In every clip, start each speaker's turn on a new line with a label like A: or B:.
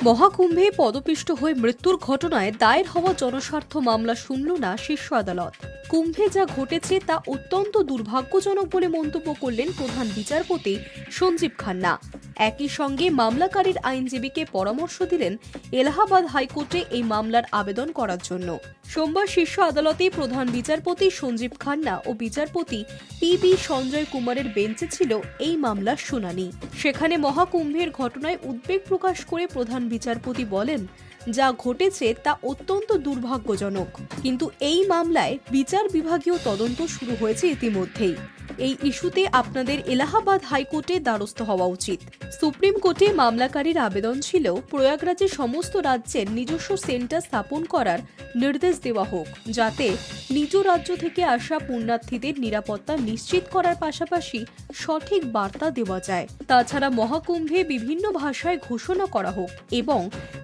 A: মহাকুম্ভে পদপিষ্ট হয়ে মৃত্যুর ঘটনায় দায়ের হওয়া জনস্বার্থ মামলা শুনল না শীর্ষ আদালত। কুম্ভে যা ঘটেছে তা অত্যন্ত দুর্ভাগ্যজনক বলে মন্তব্য করলেন প্রধান বিচারপতি সঞ্জীব খান্না। একই সঙ্গে মামলাকারীর আইনজীবীকে পরামর্শ দিলেন এলাহাবাদ হাইকোর্টে এই মামলার আবেদন করার জন্য। সোমবার শীর্ষ আদালতে প্রধান বিচারপতি সঞ্জীব খান্না ও বিচারপতি পি.বি. সঞ্জয় কুমারের বেঞ্চে ছিল এই মামলার শুনানি। সেখানে মহাকুম্ভের ঘটনায় উদ্বেগ প্রকাশ করে প্রধান বিচারপতি বলেন, যা ঘটেছে তা অত্যন্ত দুর্ভাগ্যজনক, কিন্তু এই মামলায় বিচার বিভাগীয় তদন্ত শুরু হয়েছে ইতিমধ্যেই। এই ইস্যুতে আপনাদের এলাহাবাদ হাইকোর্টে দ্বারস্থ হওয়া উচিত। সুপ্রিম কোর্টে মামলাকারীর আবেদন ছিল প্রয়াগরাজে সমস্ত রাজ্যের নিজস্ব সেন্টার স্থাপন করার নির্দেশ দেওয়া হোক, যাতে নিজ রাজ্য থেকে আসা পুণ্যার্থীদের নিরাপত্তা নিশ্চিত করার পাশাপাশি সঠিক বার্তা দেওয়া যায়। তাছাড়া মহাকুম্ভে বিভিন্ন ভাষায় ঘোষণা করা হোক এবং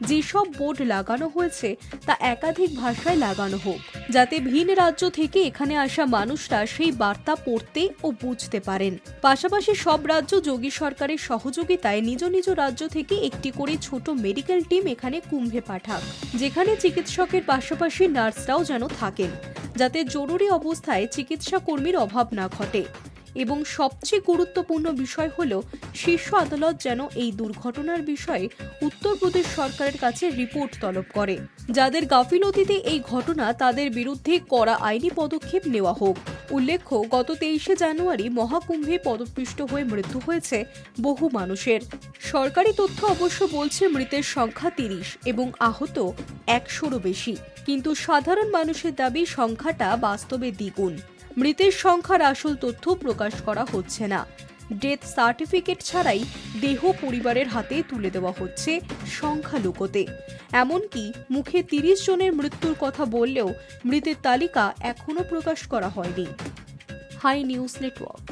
A: যেসব বোর্ড লাগানো হয়েছে তা একাধিক ভাষায় লাগানো হোক, যাতে ভিন রাজ্য থেকে এখানে আসা মানুষরা সেই বার্তা পড়তে ও বুঝতে পারেন। পাশাপাশি সব রাজ্য যোগী সরকারের সহযোগিতায় নিজ নিজ রাজ্য থেকে একটি করে ছোট মেডিকেল টিম এখানে কুম্ভে পাঠাক, যেখানে চিকিৎসকের পাশাপাশি নার্সরাও যেন থাকেন, যাতে জরুরি অবস্থায় চিকিৎসা কর্মীর অভাব না ঘটে। এবং সবচেয়ে গুরুত্বপূর্ণ বিষয় হল শীর্ষ আদালত যেন এই দুর্ঘটনার বিষয়ে উত্তরপ্রদেশ সরকারের কাছে রিপোর্ট তলব করে। যাদের গাফিলতিতে এই ঘটনা, তাদের বিরুদ্ধে কড়া আইনি পদক্ষেপ নেওয়া হোক। উল্লেখ্য, গত 23শে জানুয়ারি মহাকুম্ভে পদপিষ্ট হয়ে মৃত্যু হয়েছে বহু মানুষের। সরকারি তথ্য অবশ্য বলছে মৃতের সংখ্যা 30 এবং আহত 100-রও বেশি, কিন্তু সাধারণ মানুষের দাবি সংখ্যাটা বাস্তবে দ্বিগুণ। মৃতের সংখ্যার আসল তথ্য প্রকাশ করা হচ্ছে না। ডেথ সার্টিফিকেট ছাড়াই দেহ পরিবারের হাতে তুলে দেওয়া হচ্ছে সংখ্যা লুকোতে। এমনকি মুখে 30 জনের মৃত্যুর কথা বললেও মৃতের তালিকা এখনো প্রকাশ করা হয়নি। High news network.